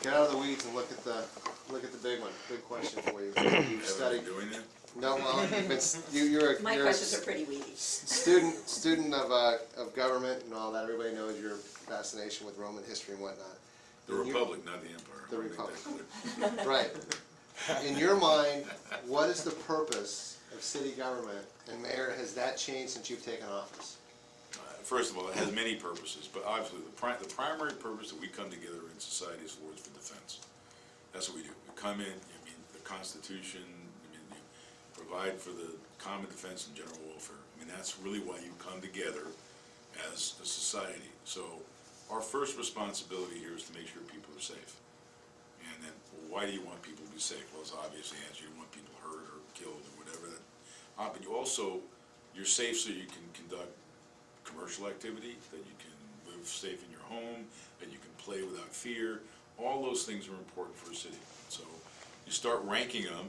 Get out of the weeds and look at the big one. Big question for you. You've studied. Doing it? No, well, you're My questions are pretty weedy. Student of government and all that. Everybody knows your fascination with Roman history and whatnot. The Republic, not the Empire. The Republic. Right. In your mind, what is the purpose of city government? And Mayor, has that changed since you've taken office? First of all, it has many purposes, but obviously the primary purpose that we come together in society is for defense. That's what we do. We come in, I mean, the Constitution, I mean, you provide for the common defense and general welfare. I mean, that's really why you come together as a society. So our first responsibility here is to make sure people are safe. And then, well, why do you want people to be safe? Well, it's obvious the answer. You don't want people hurt or killed or whatever. But you also, you're safe so you can conduct commercial activity, that you can live safe in your home, that you can play without fear. All those things are important for a city. So you start ranking them,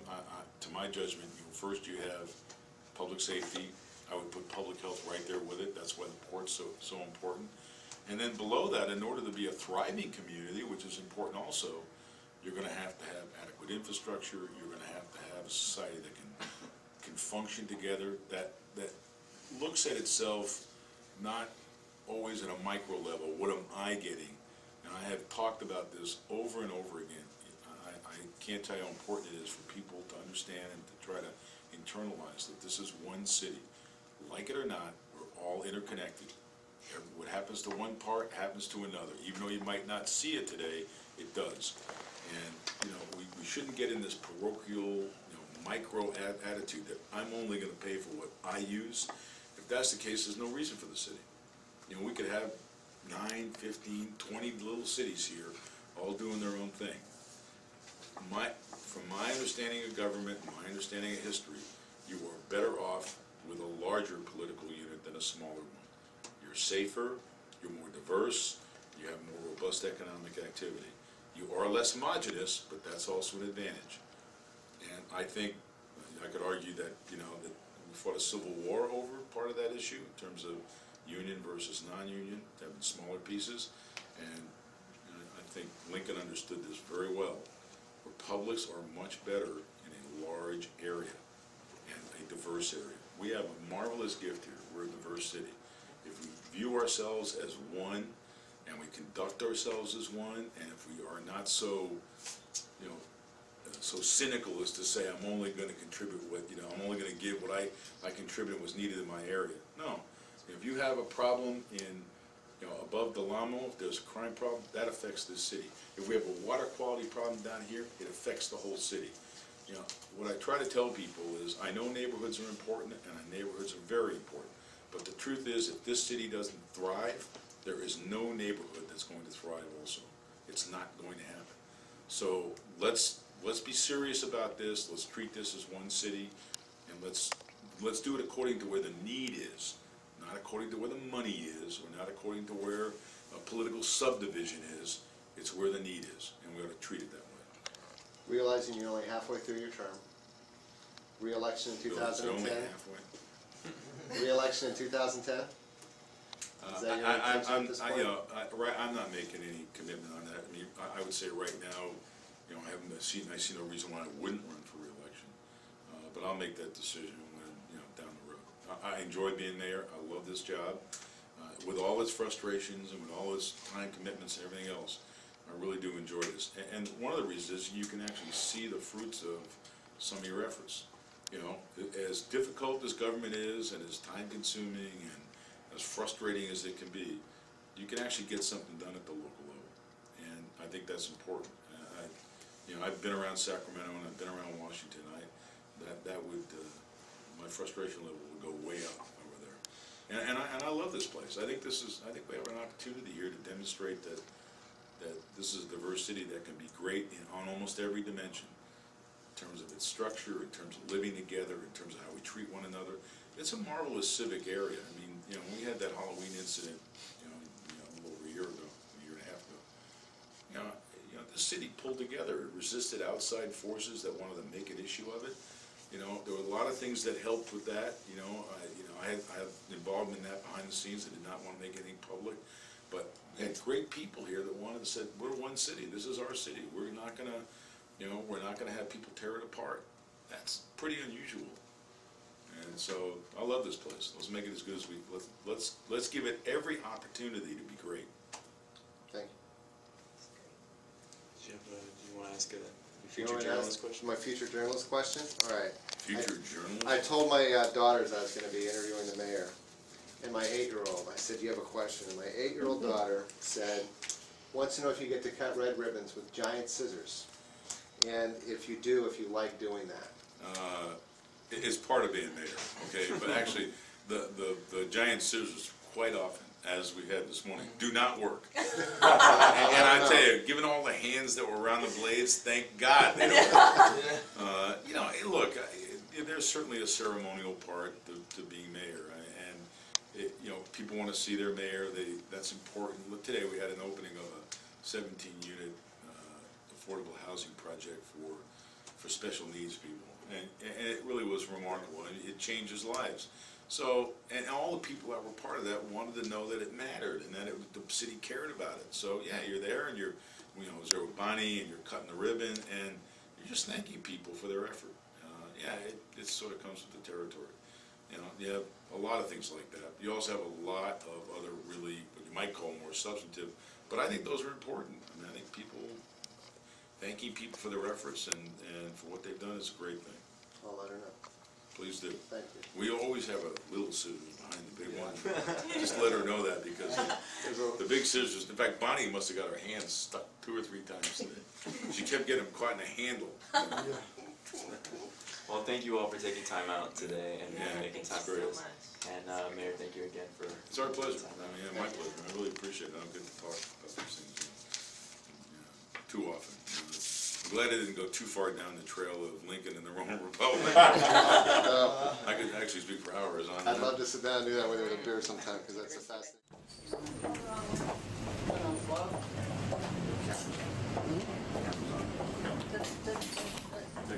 to my judgment, first you have public safety. I would put public health right there with it. That's why the port's so important. And then below that, in order to be a thriving community, which is important also, you're going to have adequate infrastructure. You're going to have a society that can function together, that looks at itself not always at a micro level. What am I getting? And I have talked about this over and over again. I can't tell you how important it is for people to understand and to try to internalize that this is one city. Like it or not, we're all interconnected. What happens to one part happens to another. Even though you might not see it today, it does. And we shouldn't get in this parochial, micro attitude that I'm only going to pay for what I use. If that's the case, there's no reason for the city. We could have 9, 15, 20 little cities here, all doing their own thing. From my understanding of government, my understanding of history, you are better off with a larger political unit than a smaller one. You're safer, you're more diverse, you have more robust economic activity. You are less homogenous, but that's also an advantage. And I think I could argue that that we fought a civil war over part of that issue in terms of union versus non-union, having smaller pieces. And I think Lincoln understood this very well. Republics are much better in a large area and a diverse area. We have a marvelous gift here. We're a diverse city. If we view ourselves as one and we conduct ourselves as one, and if we are not so, so cynical as to say I'm only going to contribute what, I'm only going to give what I contribute was needed in my area. No. If you have a problem in, above the Lamo, if there's a crime problem, that affects this city. If we have a water quality problem down here, it affects the whole city. What I try to tell people is I know neighborhoods are important, and neighborhoods are very important. But the truth is, if this city doesn't thrive, there is no neighborhood that's going to thrive also. It's not going to happen. So let's be serious about this. Let's treat this as one city, and let's do it according to where the need is, not according to where the money is, or not according to where a political subdivision is. It's where the need is, and we ought to treat it that way. Realizing you're only halfway through your term, re-election in 2010. Only halfway. Re-election in 2010. Is that your intention at this point? I'm not making any commitment on that. I mean, I would say right now, I see no reason why I wouldn't run for re-election. But I'll make that decision when, down the road. I enjoy being mayor. I love this job. With all its frustrations and with all its time commitments and everything else, I really do enjoy this. And one of the reasons is you can actually see the fruits of some of your efforts. As difficult as government is, and as time-consuming and as frustrating as it can be, you can actually get something done at the local level. And I think that's important. I've been around Sacramento and I've been around Washington. My frustration level would go way up over there. And I love this place. I think we have an opportunity here to demonstrate that this is a diverse city that can be great on almost every dimension, in terms of its structure, in terms of living together, in terms of how we treat one another. It's a marvelous civic area. I mean, we had that Halloween incident, a little over a year ago, a year and a half ago. The city pulled together. It resisted outside forces that wanted to make an issue of it. There were a lot of things that helped with that. I have involvement in that behind the scenes. I did not want to make anything public. But we had great people here that wanted to say, we're one city, this is our city, we're not gonna, we're not gonna have people tear it apart. That's pretty unusual. And so, I love this place. Let's make it as good as let's give it every opportunity to be great. Thank Do you want to ask a you. future You know what, journalist ask question? my future journalist question? All right. Future journalist? I told my daughters I was going to be interviewing the mayor, and my 8-year-old, I said, do you have a question? And my 8-year-old daughter said, wants to know if you get to cut red ribbons with giant scissors, and if you do, if you like doing that. It's part of being mayor, okay? But actually, the giant scissors quite often, as we had this morning, do not work. And I tell you, given all the hands that were around the blades, thank God they don't work. Hey, look, there's certainly a ceremonial part to being mayor, and people want to see their mayor. That's important. Look, today we had an opening of a 17-unit affordable housing project for special needs people. And it really was remarkable, and it changes lives. So, and all the people that were part of that wanted to know that it mattered and that the city cared about it. So, yeah, you're there and you're, was there with Bonnie and you're cutting the ribbon and you're just thanking people for their effort. It sort of comes with the territory. You have a lot of things like that. You also have a lot of other really, what you might call more substantive, but I think those are important. I mean, I think thanking people for their efforts and for what they've done is a great thing. I'll let her know. Please do. Thank you. We always have a little scissors behind the big one. Just let her know that because the big scissors, in fact, Bonnie must have got her hands stuck 2 or 3 times today. She kept getting them caught in a handle. Well, thank you all for taking time out today and Yeah, making time for us. And Mayor, thank you again for. It's our pleasure. I mean, my pleasure. I really appreciate it. I don't get to talk about these things too often. I'm glad I didn't go too far down the trail of Lincoln and the Roman Republic. I could actually speak for hours on that. I'd love to sit down and do that with you with a beer sometime, because that's a fascinating. The